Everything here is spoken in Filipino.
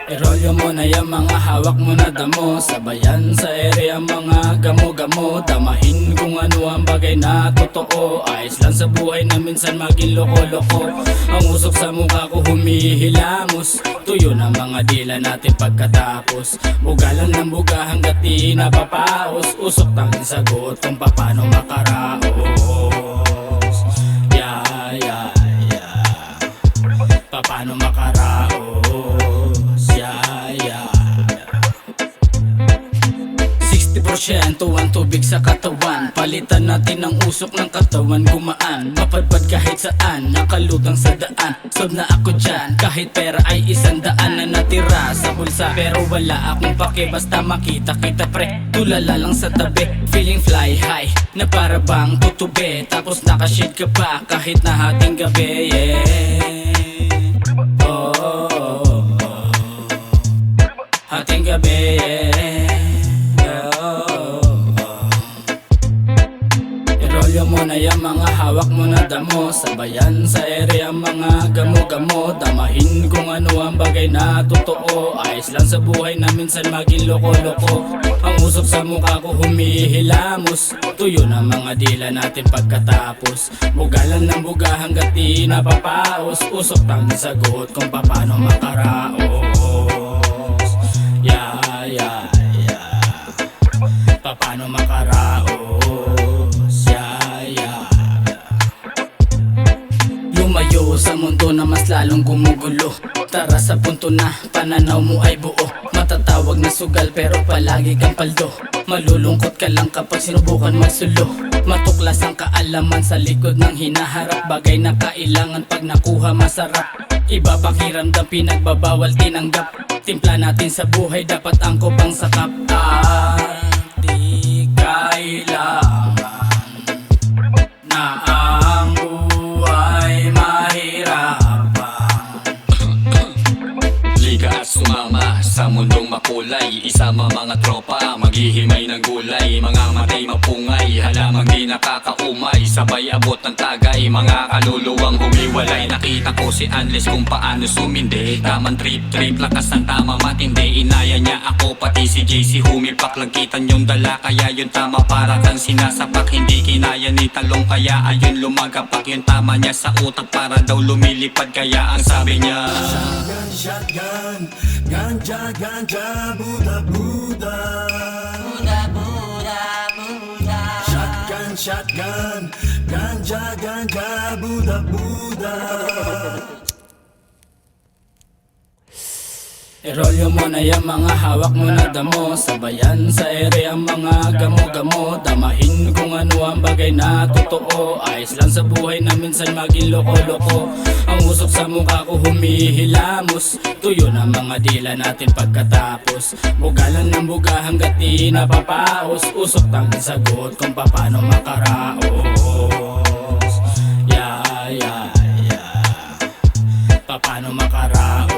Irolyo mo na yung mga hawak mo na damo. Sabayan sa area mga gamo-gamo. Damahin kung ano ang bagay na totoo. Ayos lang sa buhay na minsan maging loko-loko. Ang usok sa mukha ko humihilamos. Tuyo na mga dila natin pagkatapos. Buga lang ng buga hanggat di napapaos. Usok tanging sagot kung paano makaraos. Yeah, yeah, yeah. Paano makaraos. Ang tubig sa katawan. Palitan natin ang usok ng katawan. Gumaan, mapadpad kahit saan. Nakalutang sa daan, sob na ako dyan. Kahit pera ay 100 na natira sa bulsa, pero wala akong pake. Basta makita kita pre, tulala lang sa tabi. Feeling fly high, na para bang tutube. Tapos nakashade ka pa kahit na hating gabi. Yeah. Oh, oh, oh. Hating gabi, yeah. Irolyo mo na yung mga hawak mo na damo. Sabayan sa area mga gamo-gamo. Damahin kung ano ang bagay na totoo. Ayos lang sa buhay na minsan maging loko-loko. Ang usok sa mukha ko humihilamos. Tuyo na mga dila natin pagkatapos. Buga lang ng buga hanggat di napapaos. Usok tanging sagot kung paano makaraos. Yeah, yeah, yeah. Paano makaraos. Lumayo sa mundo na mas lalong gumugulo. Tara sa punto na pananaw mo ay buo. Matatawag na sugal pero palagi kang paldo. Malulungkot ka lang kapag sinubukan magsulo. Matuklas ang kaalaman sa likod ng hinaharap. Bagay na kailangan pag nakuha masarap. Iba pakiramdam pinagbabawal tinanggap. Timpla natin sa buhay dapat angkop ang sakap. Di kailangan na ang buhay mahirapan. Liga at sumama sa mundong makulay. Isama mga tropa, maghihimay ng gulay. Mga matay mapungay, halamang di nakakaumay. Sabay abot ng tagay, mga kaluluwang humiwalay. Nakita ko si Anles kung paano sumindi. Tamang trip-trip, lakas ng tama matindi. Inaya niya ako, pati si JC humipak. Lagkitan yung dala, kaya yun tama para kang sinasapak. Hindi kinaya ni talong, kaya ayun lumagapak. Yung tama niya sa utak para daw lumilipad. Kaya ang sabi niya, shotgun, shotgun, ganja, ganja, Buddha, Buddha, Buddha, Buddha, Buddha. shotgun, shotgun, ganja, ganja, Buddha, Buddha. Irolyo mo na yung mga hawak mo na damo. Sabayan sa area mga gamo-gamo. Damahin kung ano ang bagay na totoo. Ayos lang sa buhay na minsan maging loko-loko. Ang usok sa mukha ko humihilamos. Tuyo na mga dila natin pagkatapos. Buga lang ng buga hanggat di napapaos. Usok tanging sagot kung paano makaraos. Yeah, yeah, yeah. Paano makaraos.